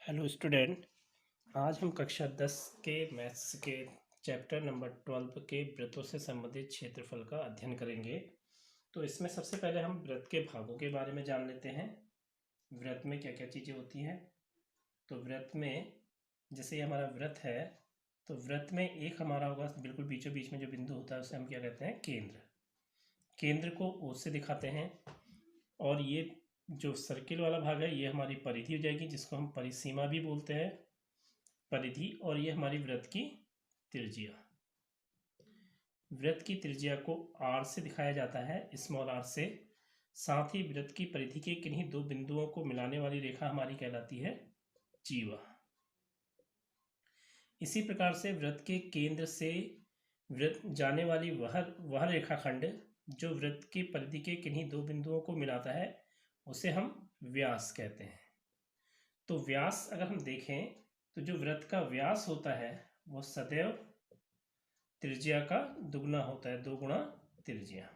Hello student. आज हम कक्षा 10 के मैथ्स के चैप्टर नंबर 12 के वृत्तों से संबंधित क्षेत्रफल का अध्ययन करेंगे। तो इसमें सबसे पहले हम वृत्त के भागों के बारे में जान लेते हैं। वृत्त में क्या क्या चीज़ें होती हैं। तो वृत्त में जैसे ये हमारा वृत्त है, तो वृत्त में एक हमारा होगा बिल्कुल बीचों बीच में जो बिंदु होता है उसे हम क्या कहते हैं, केंद्र। केंद्र को O से दिखाते हैं। और ये जो सर्किल वाला भाग है ये हमारी परिधि हो जाएगी, जिसको हम परिसीमा भी बोलते हैं, परिधि। और ये हमारी वृत्त की त्रिज्या। वृत्त की त्रिज्या को r से दिखाया जाता है, स्मॉल r से। साथ ही वृत्त की परिधि के किन्हीं दो बिंदुओं को मिलाने वाली रेखा हमारी कहलाती है जीवा। इसी प्रकार से वृत्त के केंद्र से वृत्त जाने वाली वह रेखाखंड जो वृत्त की परिधि के किन्हीं दो बिंदुओं को मिलाता है उसे हम व्यास कहते हैं। तो व्यास अगर हम देखें तो जो वृत्त का व्यास होता है वो सदैव त्रिज्या का दुगना होता है, 2 गुणा त्रिज्या।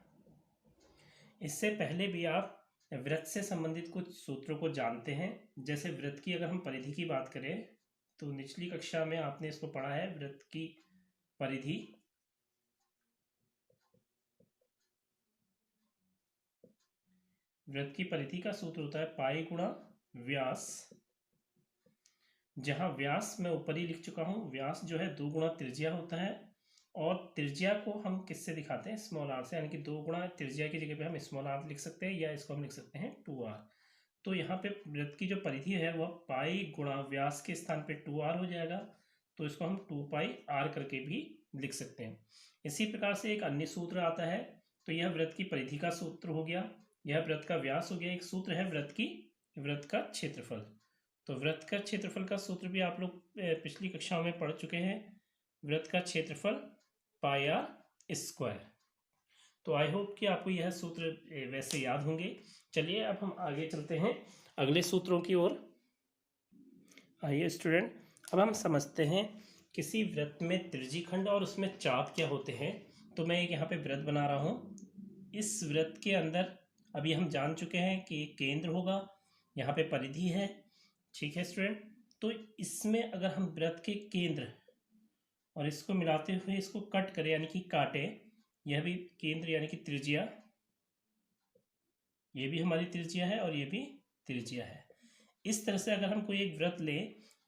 इससे पहले भी आप वृत्त से संबंधित कुछ सूत्रों को जानते हैं। जैसे वृत्त की अगर हम परिधि की बात करें तो निचली कक्षा में आपने इसको पढ़ा है। वृत्त की परिधि का सूत्र होता है पाई गुणा व्यास, जहां व्यास मैं ऊपर ही लिख चुका हूं। व्यास जो है 2 गुणा त्रिज्या होता है, और त्रिज्या को हम किससे दिखाते हैं, स्मॉल आर से। यानी कि 2 गुणा त्रिज्या की जगह पे हम स्मॉल आर लिख सकते हैं, या इसको हम लिख सकते हैं 2r। तो यहाँ पे वृत्त की जो परिधि है वह पाई गुणा व्यास के स्थान पे 2r हो जाएगा। तो इसको हम 2 पाई r करके भी लिख सकते हैं। इसी प्रकार से एक अन्य सूत्र आता है। तो यह वृत्त की परिधि का सूत्र हो गया, यह वृत्त का व्यास हो गया। एक सूत्र है वृत्त का क्षेत्रफल। तो वृत्त का क्षेत्रफल का सूत्र भी आप लोग पिछली कक्षाओं में पढ़ चुके हैं। वृत्त का क्षेत्रफल पाई आर स्क्वायर। तो आई होप कि आपको यह सूत्र वैसे याद होंगे। चलिए अब हम आगे चलते हैं अगले सूत्रों की ओर। आइए स्टूडेंट, अब हम समझते हैं किसी वृत्त में त्रिज्यीखंड और उसमें चाप क्या होते हैं। तो मैं एक यहाँ पे वृत्त बना रहा हूँ। इस वृत्त के अंदर अभी हम जान चुके हैं कि एक केंद्र होगा, यहाँ पे परिधि है। ठीक है स्टूडेंट। तो इसमें अगर हम वृत्त के केंद्र और इसको मिलाते हुए इसको कट करें यानी कि काटे, यह भी केंद्र यानी कि त्रिज्या, ये भी हमारी त्रिज्या है और ये भी त्रिज्या है। इस तरह से अगर हम कोई एक वृत्त ले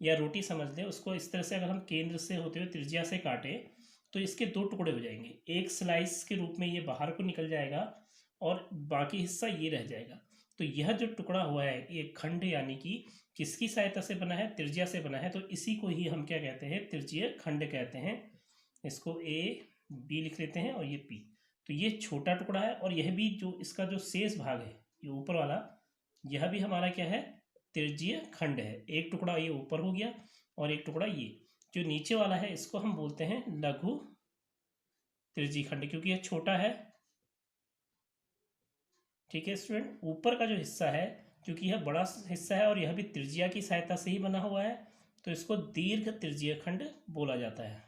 या रोटी समझ लें, उसको इस तरह से अगर हम केंद्र से होते हुए त्रिज्या से काटे तो इसके 2 टुकड़े हो जाएंगे। एक स्लाइस के रूप में ये बाहर को निकल जाएगा और बाकी हिस्सा ये रह जाएगा। तो यह जो टुकड़ा हुआ है ये खंड यानी कि किसकी सहायता से बना है, त्रिज्या से बना है। तो इसी को ही हम क्या कहते हैं, त्रिज्यीय खंड कहते हैं। इसको ए बी लिख लेते हैं और ये पी। तो ये छोटा टुकड़ा है, और यह भी जो इसका जो शेष भाग है ये ऊपर वाला, यह भी हमारा क्या है, त्रिज्यीय खंड है। एक टुकड़ा ये ऊपर हो गया और एक टुकड़ा ये जो नीचे वाला है, इसको हम बोलते हैं लघु त्रिज्यीय खंड, क्योंकि यह छोटा है। ठीक है स्टूडेंट। ऊपर का जो हिस्सा है, क्योंकि यह बड़ा हिस्सा है और यह भी त्रिज्या की सहायता से ही बना हुआ है, तो इसको दीर्घ त्रिज्यीय खंड बोला जाता है।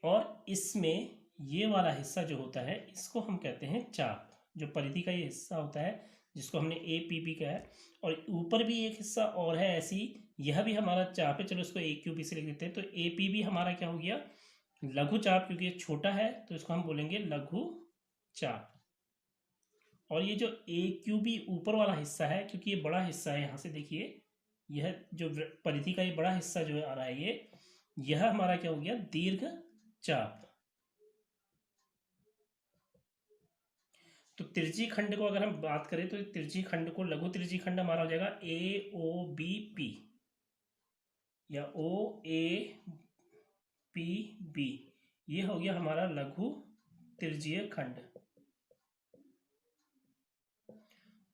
और इसमें ये वाला हिस्सा जो होता है इसको हम कहते हैं चाप। जो परिधि का ये हिस्सा होता है जिसको हमने ए पी बी कहा है, और ऊपर भी एक हिस्सा और है ऐसी, यह भी हमारा चाप है। चलो इसको ए क्यू बी से लिख देते हैं। तो ए पी भी हमारा क्या हो गया, लघु चाप, क्योंकि ये छोटा है तो इसको हम बोलेंगे लघु चाप। और ये जो ए क्यू बी ऊपर वाला हिस्सा है, क्योंकि ये बड़ा हिस्सा है, यहाँ से देखिए यह जो परिधि का ये बड़ा हिस्सा जो आ रहा है यह हमारा क्या हो गया, दीर्घ चाप। तो त्रिज्यीय खंड को अगर हम बात करें तो त्रिज्यीय खंड को लघु त्रिज्यीय खंड हमारा हो जाएगा ए ओ बी पी, या ओ ए पी बी। ये हो गया हमारा लघु त्रिज्यीय खंड।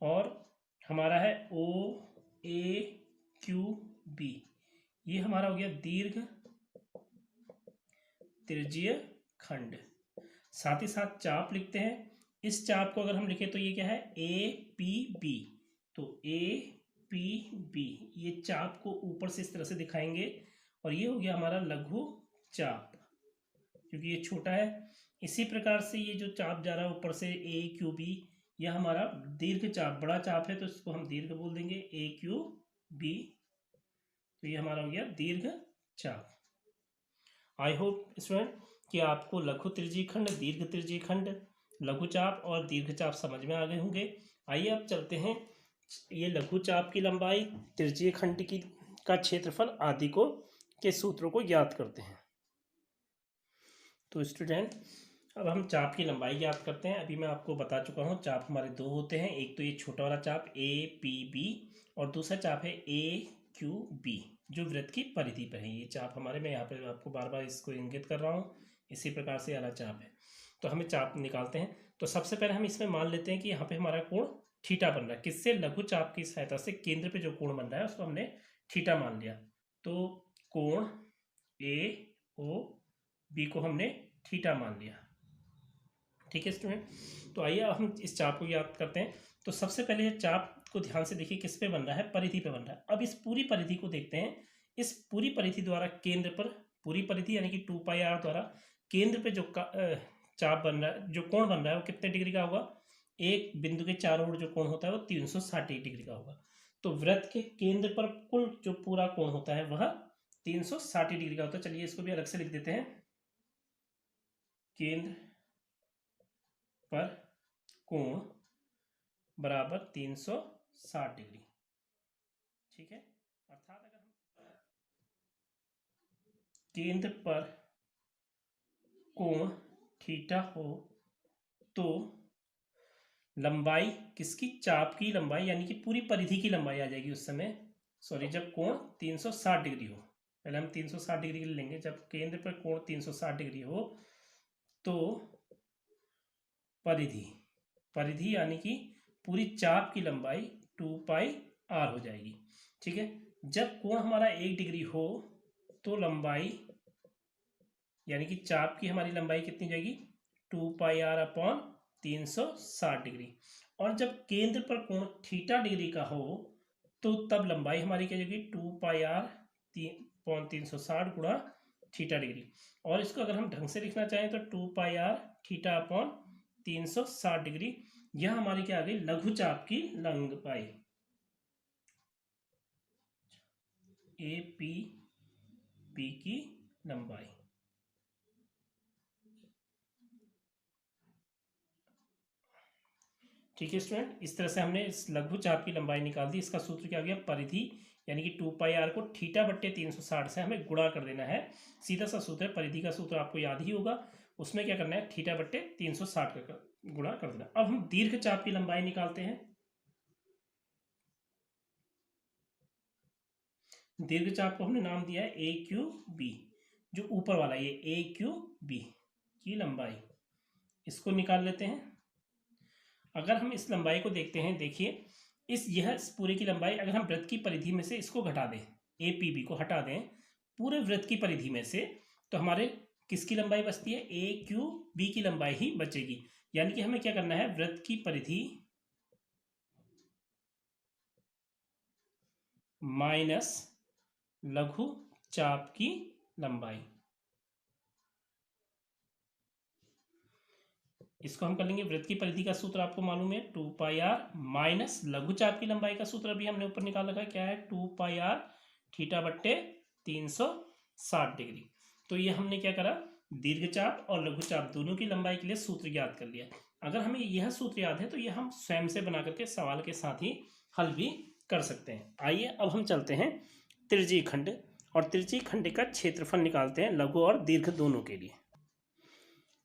और हमारा है ओ ए क्यू बी, ये हमारा हो गया दीर्घ त्रिज्यीय खंड। साथ ही साथ चाप लिखते हैं। इस चाप को अगर हम लिखें तो ये क्या है, ए पी बी। तो ए पी बी, ये चाप को ऊपर से इस तरह से दिखाएंगे, और ये हो गया हमारा लघु चाप, क्योंकि ये छोटा है। इसी प्रकार से ये जो चाप जा रहा है ऊपर से ए क्यू बी, यह हमारा दीर्घ चाप, बड़ा चाप है तो इसको हम दीर्घ बोल देंगे AQB। तो ये हमारा हो गया दीर्घ चाप। आई होप स्टूडेंट कि आपको लघु त्रिज्यीय खंड, दीर्घ त्रिज्यीय खंड, लघु चाप और दीर्घ चाप समझ में आ गए होंगे। आइए अब चलते हैं, ये लघु चाप की लंबाई, त्रिज्यीय खंड की का क्षेत्रफल आदि को के सूत्रों को ज्ञात करते हैं। तो स्टूडेंट अब हम चाप की लंबाई ज्ञात करते हैं। अभी मैं आपको बता चुका हूँ चाप हमारे दो होते हैं, एक तो ये छोटा वाला चाप APB और दूसरा चाप है AQB जो वृत्त की परिधि पर है। ये चाप हमारे, मैं यहाँ पे आपको बार बार इसको इंगित कर रहा हूँ, इसी प्रकार से वाला चाप है। तो हमें चाप निकालते हैं। तो सबसे पहले हम इसमें मान लेते हैं कि यहाँ पे हमारा कोण थीटा बन रहा है। किससे? लघु चाप की सहायता से केंद्र पे जो कोण बन रहा है उसको हमने थीटा मान लिया। तो कोण AOB को हमने थीटा मान लिया। ठीक है स्टूडेंट, तो आइए अब हम इस चाप को याद करते हैं। तो सबसे पहले चाप को ध्यान से देखिए, किस पे बन रहा है? परिधि पे बन रहा है। अब इस पूरी परिधि को देखते हैं। इस पूरी परिधि द्वारा केंद्र पर, पूरी परिधि यानी कि 2πr द्वारा केंद्र पे जो चाप बन रहा है, जो कोण बन रहा है वो कितने डिग्री का होगा? एक बिंदु के चारों ओर जो कोण होता है वो 360 डिग्री का होगा। तो वृत्त के केंद्र पर कुल जो पूरा कोण होता है वह 360 डिग्री का होता है। चलिए इसको भी अलग से लिख देते हैं। केंद्र पर कोण बराबर 360 डिग्री। ठीक है, अर्थात अगर हम केंद्र पर कोण थीटा हो तो लंबाई किसकी? चाप की लंबाई यानी कि पूरी परिधि की लंबाई आ जाएगी उस समय। सॉरी, जब कोण 360 डिग्री हो, पहले हम 360 डिग्री के लिए लेंगे। जब केंद्र पर कोण 360 डिग्री हो तो परिधि यानी कि पूरी चाप की लंबाई 2πr हो जाएगी। ठीक है, जब कोण हमारा 1 डिग्री हो तो लंबाई यानी कि चाप की हमारी लंबाई कितनी जाएगी? 2πr upon 360 degree. और जब केंद्र पर कोण थीटा डिग्री का हो तो तब लंबाई हमारी क्या जाएगी? 2πr अपॉन 360 गुणा थीटा डिग्री। और इसको अगर हम ढंग से लिखना चाहें तो 2πr थीटा अपॉन 360 डिग्री। यह हमारी क्या आ गई? लघु चाप की लंबाई, APB की लंबाई। ठीक है स्टूडेंट, इस तरह से हमने इस लघु चाप की लंबाई निकाल दी। इसका सूत्र क्या आ गया? परिधि यानी कि 2πr को थीटा बट्टे 360 से हमें गुणा कर देना है। सीधा सा सूत्र है, परिधि का सूत्र आपको याद ही होगा। उसमें क्या करना है? थीटा बट्टे 360 का गुणा कर देना। अब हम दीर्घ चाप की लंबाई निकालते हैं। दीर्घ चाप को हमने नाम दिया है AQB, जो ऊपर वाला ये AQB की लंबाई, इसको निकाल लेते हैं। अगर हम इस लंबाई को देखते हैं, देखिए इस पूरे की लंबाई, अगर हम वृत्त की परिधि में से इसको घटा दें, APB को हटा दें पूरे वृत्त की परिधि में से, तो हमारे किसकी लंबाई बचती है? AQB की लंबाई ही बचेगी। यानी कि हमें क्या करना है? वृत्त की परिधि माइनस लघु चाप की लंबाई, इसको हम कर लेंगे। वृत्त की परिधि का सूत्र आपको मालूम है 2πr माइनस लघु चाप की लंबाई का सूत्र अभी हमने ऊपर निकाल रखा है, क्या है? 2πr थीटा बट्टे 360 डिग्री। तो ये हमने क्या करा? दीर्घ चाप और लघु चाप दोनों की लंबाई के लिए सूत्र याद कर लिया। अगर हमें यह सूत्र याद है तो यह हम स्वयं से बना करके सवाल के साथ ही हल भी कर सकते हैं। आइए अब हम चलते हैं त्रिज्यीय खंड, और त्रिज्यीय खंड का क्षेत्रफल निकालते हैं लघु और दीर्घ दोनों के लिए।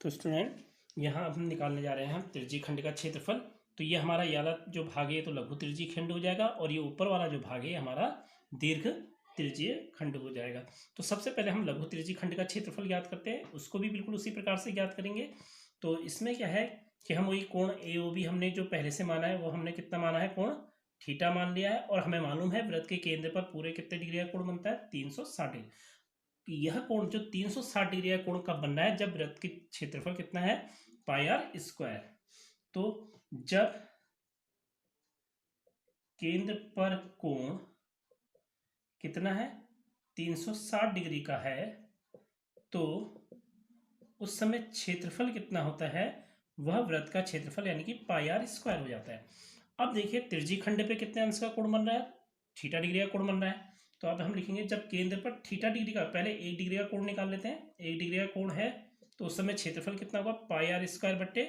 तो स्टूडेंट यहाँ हम निकालने जा रहे हैं त्रिज्यीय खंड का क्षेत्रफल। तो ये हमारा ये वाला जो भाग है तो लघु त्रिज्यीय खंड हो जाएगा, और ये ऊपर वाला जो भाग है हमारा दीर्घ त्रिज्यीय खंड हो जाएगा। तो सबसे पहले हम लघु त्रिज्यीय खंड का क्षेत्रफल ज्ञात करते हैं, उसको भी बिल्कुल उसी प्रकार से ज्ञात करेंगे। तो इसमें क्या है कि हम वही कोण AOB हमने जो पहले से माना है वो हमने कितना माना है? कोण थीटा मान लिया है। और हमें मालूम है वृत्त के केंद्र पर पूरे कितने डिग्री का कोण बनता है? 360 डिग्री। यह कोण जो 360 डिग्री का कोण कब बन रहा है? जब वृत्त के क्षेत्रफल कितना है? πr²। तो जब केंद्र पर कोण कितना है? 360 डिग्री का है, तो उस समय क्षेत्रफल कितना होता है? वह वृत्त का क्षेत्रफल यानी कि पाई आर स्क्वायर हो जाता है। अब देखिए त्रिज्यीय खंड पे कितने अंश का कोण बन रहा है, थीटा डिग्री का कोण बन रहा है। तो अब हम लिखेंगे जब केंद्र पर थीटा डिग्री का, पहले 1 डिग्री का कोण निकाल लेते हैं। 1 डिग्री का कोण है तो उस समय क्षेत्रफल कितना होगा, पाई आर स्क्वायर बट्टे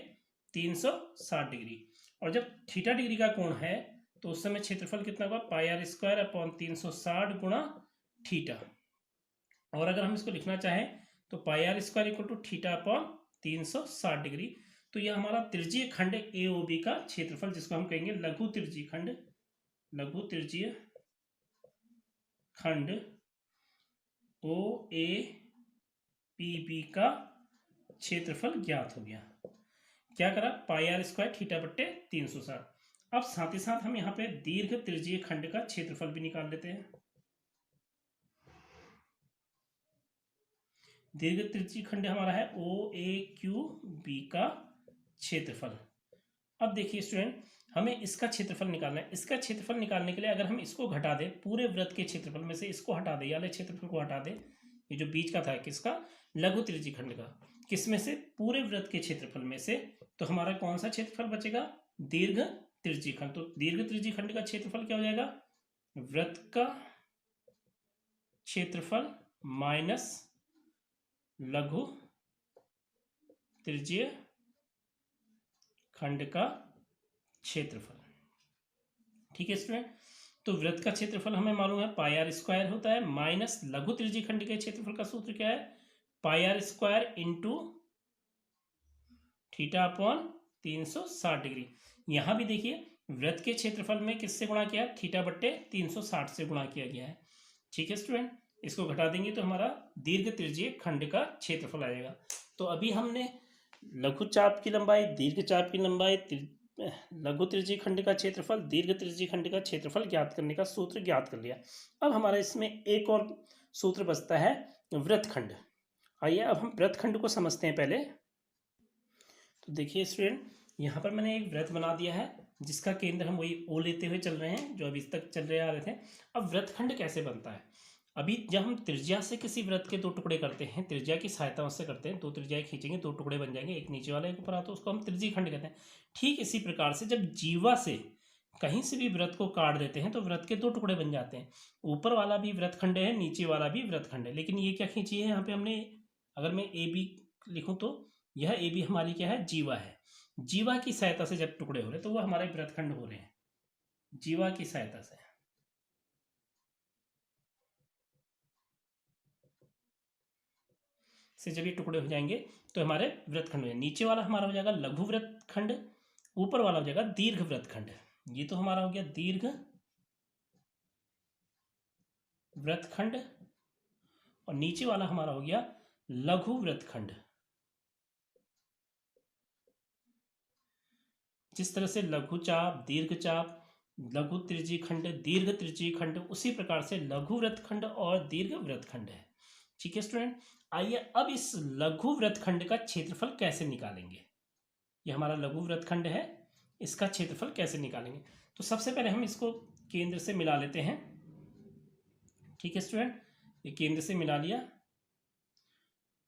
360 डिग्री। और जब थीटा डिग्री का कोण है तो उस समय क्षेत्रफल कितना होगा, पाई आर स्क्वायर अपॉन 360 गुणा थीटा। और अगर हम इसको लिखना चाहें तो pi r square equal to theta upon 360 degree. तो यह हमारा त्रिज्यीय खंड ए ओ बी का क्षेत्रफल, जिसको हम कहेंगे लघु त्रिज्यीय खंड, लघु त्रिज्यीय खंड ओ ए पी बी का क्षेत्रफल ज्ञात हो गया। क्या करा, पाई आर स्क्वायर थीटा बट्टे 360। अब साथ ही साथ हम यहाँ पे दीर्घ त्रिज्यीय खंड का क्षेत्रफल भी निकाल लेते हैं। दीर्घ त्रिज्यीय खंड हमारा है ओ ए क्यू बी का क्षेत्रफल। अब देखिए स्टूडेंट, हमें इसका क्षेत्रफल निकालना है। इसका क्षेत्रफल निकालने के लिए अगर हम इसको घटा दें, पूरे वृत्त के क्षेत्रफल में से इसको हटा दें, यानी क्षेत्रफल को हटा दें, ये जो बीच का था किसका, लघु त्रिज्यीय खंड का, किस में से, पूरे वृत्त के क्षेत्रफल में से, तो हमारा कौन सा क्षेत्रफल बचेगा, दीर्घ त्रिज्यीय खंड। तो दीर्घ त्रिज्यीय खंड का क्षेत्रफल क्या हो जाएगा, वृत्त का क्षेत्रफल माइनस लघु त्रिज्यीय खंड का क्षेत्रफल। ठीक है स्टूडेंट, तो वृत्त का क्षेत्रफल हमें मालूम है पाई आर स्क्वायर होता है, माइनस लघु त्रिज्यीय खंड के क्षेत्रफल का सूत्र क्या है, pi r square into theta upon 360 degree. यहां भी देखिए वृत्त के क्षेत्रफल में किससे गुणा किया, थीटा बट्टे 360 से गुणा किया गया है। ठीक है स्टूडेंट, इसको घटा देंगे तो हमारा दीर्घ त्रिज्यीय खंड का क्षेत्रफल आ जाएगा। तो अभी हमने लघु चाप की लंबाई, दीर्घ चाप की लंबाई, लघु त्रिज्यीय खंड का क्षेत्रफल, दीर्घ त्रिज्यीय खंड का क्षेत्रफल ज्ञात करने का सूत्र ज्ञात कर लिया। अब हमारा इसमें एक और सूत्र बचता है, वृत्तखंड। आइए अब हम वृत्तखंड को समझते हैं पहले। तो देखिए स्टूडेंट, यहाँ पर मैंने एक वृत्त बना दिया है जिसका केंद्र हम वही ओ लेते हुए चल रहे हैं जो अभी तक चल रहे आ रहे थे। अब वृत्तखंड कैसे बनता है, अभी जब हम त्रिज्या से किसी वृत्त के 2 टुकड़े करते हैं, त्रिज्या की सहायता से करते हैं, 2 त्रिज्याएं खींचेंगे, 2 टुकड़े बन जाएंगे, एक नीचे वाला एक ऊपर आता है, उसको हम त्रिज्यीय खंड कहते हैं। ठीक इसी प्रकार से जब जीवा से कहीं से भी वृत्त को काट देते हैं तो वृत्त के 2 टुकड़े बन जाते हैं। ऊपर वाला भी वृत्तखंड है, नीचे वाला भी वृत्तखंड है, लेकिन ये क्या खींची है यहाँ पे हमने, अगर मैं ए बी लिखूँ तो यह ए बी हमारी क्या है, जीवा है। जीवा की सहायता से जब टुकड़े हो रहे हैं तो वह हमारे वृत्तखंड हो रहे हैं, जीवा की सहायता से जब ये टुकड़े हो जाएंगे तो हमारे वृत्तखंड हो जाएंगे। नीचे वाला हमारा हो जाएगा लघु वृत्तखंड, ऊपर वाला हो जाएगा दीर्घ वृत्तखंड। ये तो हमारा हो गया दीर्घ वृत्तखंड और नीचे वाला हमारा हो गया लघु वृत्तखंड। जिस तरह से लघु चाप, दीर्घ चाप, लघु त्रिज्यीय खंड, दीर्घ त्रिज्यीय खंड, उसी प्रकार से लघु वृत्तखंड और दीर्घ वृत्तखंड है। ठीक है स्टूडेंट, आइए अब इस लघु वृत्तखंड का क्षेत्रफल कैसे निकालेंगे। ये हमारा लघु वृत्तखंड है, इसका क्षेत्रफल कैसे निकालेंगे। तो सबसे पहले हम इसको केंद्र से मिला लेते हैं। ठीक है स्टूडेंट, ये केंद्र से मिला लिया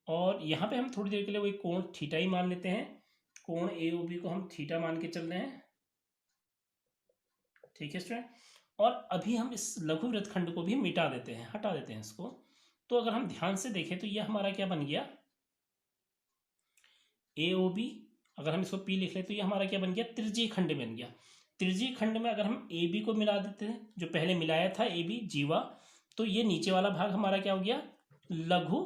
और यहाँ पे हम थोड़ी देर के लिए वही कोण थीटा ही मान लेते हैं। कोण ए ओ बी को हम थीटा मान के चल रहे हैं। ठीक है स्टूडेंट, और अभी हम इस लघु वृत्तखंड को भी मिटा देते हैं, हटा देते हैं इसको। तो अगर हम ध्यान से देखें तो यह हमारा क्या बन गया, ए ओ बी, अगर हम इसको पी लिख लें तो यह हमारा क्या बन गया, त्रिज्यीय खंड बन गया। त्रिज्यीय खंड में अगर हम ए बी को मिला देते हैं, जो पहले मिलाया था ए बी जीवा, तो ये नीचे वाला भाग हमारा क्या हो गया, लघु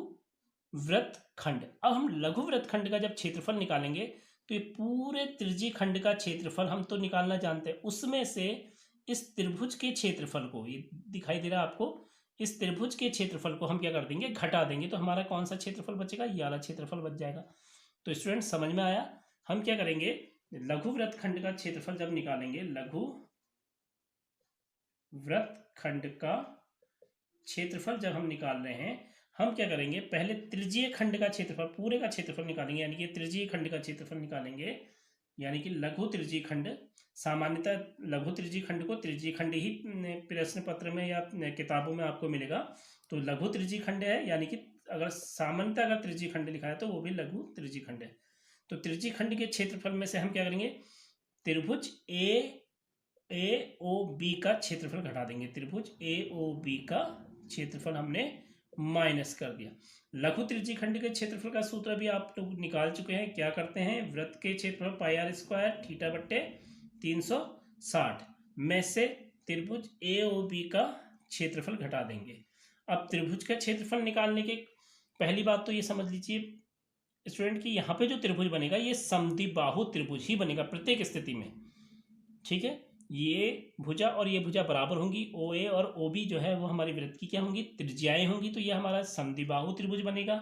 वृत्तखंड। अब हम लघु वृत्तखंड का जब क्षेत्रफल निकालेंगे तो ये पूरे त्रिज्यीय खंड का क्षेत्रफल हम तो निकालना जानते हैं, उसमें से इस त्रिभुज के क्षेत्रफल को, ये दिखाई दे रहा है आपको, इस त्रिभुज के क्षेत्रफल को हम क्या कर देंगे, घटा देंगे, तो हमारा कौन सा क्षेत्रफल बचेगा, ये वाला क्षेत्रफल बच जाएगा। तो स्टूडेंट समझ में आया, हम क्या करेंगे, लघु वृत्तखंड का क्षेत्रफल जब निकालेंगे, लघु वृत्तखंड का क्षेत्रफल जब हम निकाल रहे हैं, हम क्या करेंगे, पहले त्रिज्यीय खंड का क्षेत्रफल, पूरे का क्षेत्रफल निकालेंगे, यानी कि त्रिज्यीय खंड का क्षेत्रफल निकालेंगे, यानी कि लघु त्रिज्यीय खंड। सामान्यतः लघु त्रिज्यीय खंड को त्रिज्यीय खंड ही प्रश्न पत्र में या किताबों में आपको मिलेगा। तो लघु त्रिज्यीय खंड है, यानी कि अगर सामान्यतः अगर त्रिज्यीय खंड लिखा है तो वो भी लघु त्रिज्यीय खंड है। तो त्रिज्यीय खंड के क्षेत्रफल में से हम क्या करेंगे, त्रिभुज ए ओ बी का क्षेत्रफल घटा देंगे। त्रिभुज ए ओ बी का क्षेत्रफल हमने माइनस कर दिया। लघु त्रिज्यीय खंड के क्षेत्रफल का सूत्र भी आप लोग निकाल चुके हैं। क्या करते हैं, वृत्त के क्षेत्रफल पाई आर स्क्वायर थीटा बट्टे 360 में से त्रिभुज ए ओ बी का क्षेत्रफल घटा देंगे। अब त्रिभुज का क्षेत्रफल निकालने के पहली बात तो ये समझ लीजिए स्टूडेंट कि यहाँ पे जो त्रिभुज बनेगा ये समद्विबाहु त्रिभुज ही बनेगा प्रत्येक स्थिति में। ठीक है, ये भुजा और ये भुजा बराबर होंगी। ओ ए और ओ बी जो है वो हमारी वृत्त की क्या होंगी, त्रिज्याएं होंगी। तो ये हमारा समद्विबाहु त्रिभुज बनेगा।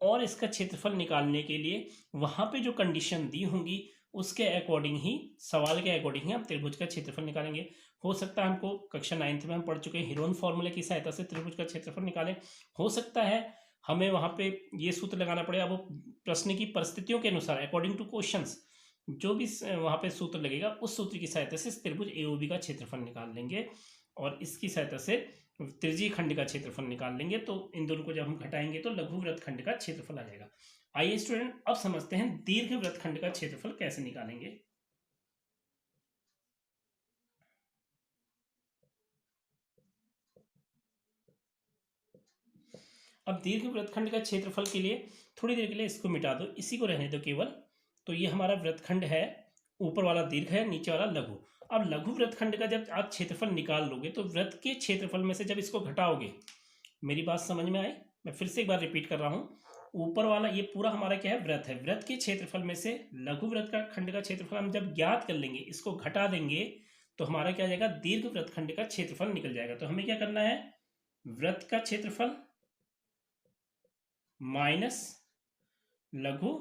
और इसका क्षेत्रफल निकालने के लिए वहाँ पे जो कंडीशन दी होंगी उसके अकॉर्डिंग ही, सवाल के अकॉर्डिंग ही हम त्रिभुज का क्षेत्रफल निकालेंगे। हो सकता है हमको कक्षा 9th में हम पढ़ चुके हैं हीरोन फॉर्मूले की सहायता से त्रिभुज का क्षेत्रफल निकालें। हो सकता है हमें वहाँ पे ये सूत्र लगाना पड़े। अब वो प्रश्न की परिस्थितियों के अनुसार अकॉर्डिंग टू क्वेश्चंस जो भी वहाँ पे सूत्र लगेगा उस सूत्र की सहायता से त्रिभुज एओबी का क्षेत्रफल निकाल लेंगे और इसकी सहायता से त्रिज्यीय खंड का क्षेत्रफल निकाल लेंगे। तो इन दोनों को जब हम घटाएंगे तो लघु वृत्त खंड का क्षेत्रफल आ जाएगा। आइए स्टूडेंट अब समझते हैं दीर्घ वृत्त खंड का क्षेत्रफल कैसे निकालेंगे। अब दीर्घ वृत्तखंड का क्षेत्रफल के लिए थोड़ी देर के लिए इसको मिटा दो, इसी को रहने दो केवल। तो ये हमारा वृत्तखंड है, ऊपर वाला दीर्घ है, नीचे वाला लघु। अब लघु वृत्तखंड का जब आप क्षेत्रफल निकाल लोगे तो वृत्त के क्षेत्रफल में से जब इसको घटाओगे, मेरी बात समझ में आए, मैं फिर से एक बार रिपीट कर रहा हूँ। ऊपर वाला ये पूरा हमारा क्या है, वृत्त है। वृत्त के क्षेत्रफल में से लघु वृत्त का खंड का क्षेत्रफल हम जब ज्ञात कर लेंगे, इसको घटा देंगे तो हमारा क्या जाएगा, दीर्घ वृत्तखंड का क्षेत्रफल निकल जाएगा। तो हमें क्या करना है, वृत्त का क्षेत्रफल माइनस लघु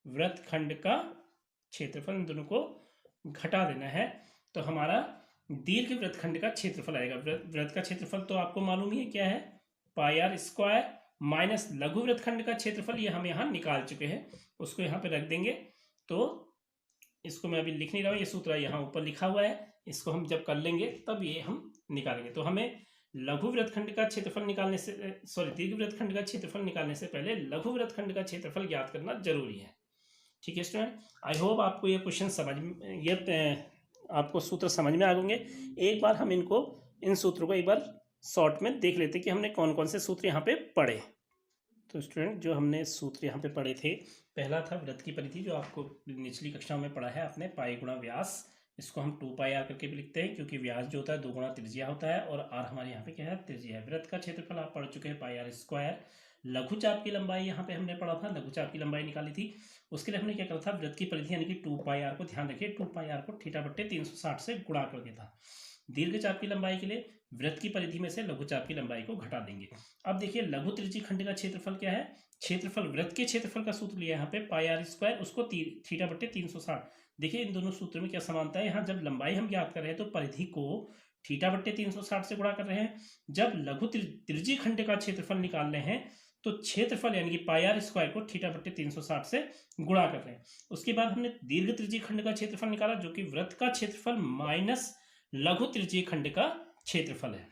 वृत्तखंड का क्षेत्रफल, इन दोनों को घटा देना है। तो हमारा दीर्घ वृत्तखंड का क्षेत्रफल आएगा। वृत्त का क्षेत्रफल तो आपको मालूम ही है क्या है, पाई आर स्क्वायर माइनस लघु वृत्तखंड का क्षेत्रफल, ये हम यहाँ निकाल चुके हैं, उसको यहाँ पे रख देंगे। तो इसको मैं अभी लिख नहीं रहा हूँ, ये सूत्र यहाँ ऊपर लिखा हुआ है, इसको हम जब कर लेंगे तब ये हम निकालेंगे। तो हमें लघु वृत्तखंड का क्षेत्रफल निकालने से, दीर्घ वृत्तखंड का क्षेत्रफल निकालने से पहले लघु वृत्तखंड का क्षेत्रफल ज्ञात करना जरूरी है। ठीक है स्टूडेंट, आई होप आपको ये क्वेश्चन समझ में, ये आपको सूत्र समझ में आ गए। एक बार हम इन सूत्रों को एक बार शॉर्ट में देख लेते कि हमने कौन कौन से सूत्र यहाँ पे पढ़े। तो स्टूडेंट जो हमने सूत्र यहाँ पे पढ़े थे, पहला था वृत्त की परिधि, जो आपको निचली कक्षा में पढ़ा है आपने, पाई गुणा व्यास। इसको हम 2 पाई आर करके भी लिखते हैं क्योंकि व्यास जो होता है 2 गुणा त्रिज्या होता है और आर हमारे यहाँ पे क्या है, त्रिज्या है। वृत्त का क्षेत्रफल आप पढ़ चुके हैं पाई आर स्क्वायर। लघु चाप की लंबाई यहाँ पे हमने पढ़ा था, लघु चाप की लंबाई निकाली थी। उसके लिए हमने क्या करा था, वृत्त की परिधि यानी कि 2 पाई आर को, ध्यान रखिए 2 पाई आर को थीटा बट्टे 360 से गुणा कर दिया था। दीर्घ चाप की लंबाई के लिए वृत्त की परिधि में से लघु चाप की लंबाई को घटा देंगे। अब देखिए लघु त्रिज्यीय खंड का क्षेत्रफल क्या है, क्षेत्रफल वृत्त के क्षेत्रफल का सूत्र लिया यहाँ पे पाई आर स्क्वायर, उसको थीटा बट्टे 360। देखिए इन दोनों सूत्रों में क्या समानता है, यहाँ जब लंबाई हम ज्ञात कर रहे हैं तो परिधि को थीटा बट्टे 360 से गुणा कर रहे हैं। जब लघु त्रिज्यीय खंड का क्षेत्रफल निकाल रहे हैं तो क्षेत्रफल यानी कि पाई आर स्क्वायर को थीटा बट्टे 360 से गुणा कर रहे हैं। उसके बाद हमने दीर्घ त्रिज्यीय खंड का क्षेत्रफल निकाला, जो कि वृत्त का क्षेत्रफल माइनस लघु त्रिज्यीय खंड का क्षेत्रफल है।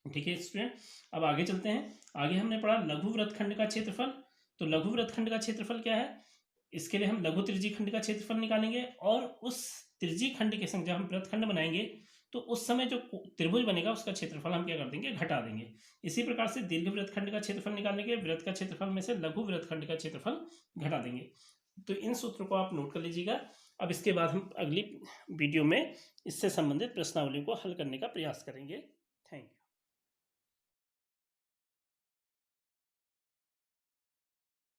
ठीक है स्टूडेंट, अब आगे चलते हैं। आगे हमने पढ़ा लघु वृत्तखंड का क्षेत्रफल। तो लघु वृत्तखंड का क्षेत्रफल क्या है, इसके लिए हम लघु त्रिज्यीय खंड का क्षेत्रफल निकालेंगे और उस त्रिज्यीय खंड के संग जब हम वृत्तखंड बनाएंगे तो उस समय जो त्रिभुज बनेगा उसका क्षेत्रफल हम क्या कर देंगे, घटा देंगे। इसी प्रकार से दीर्घ वृत्तखंड का क्षेत्रफल निकालने के वृत्त का क्षेत्रफल में से लघु वृत्तखंड का क्षेत्रफल घटा देंगे। तो इन सूत्रों को आप नोट कर लीजिएगा। अब इसके बाद हम अगली वीडियो में इससे संबंधित प्रश्नावली को हल करने का प्रयास करेंगे।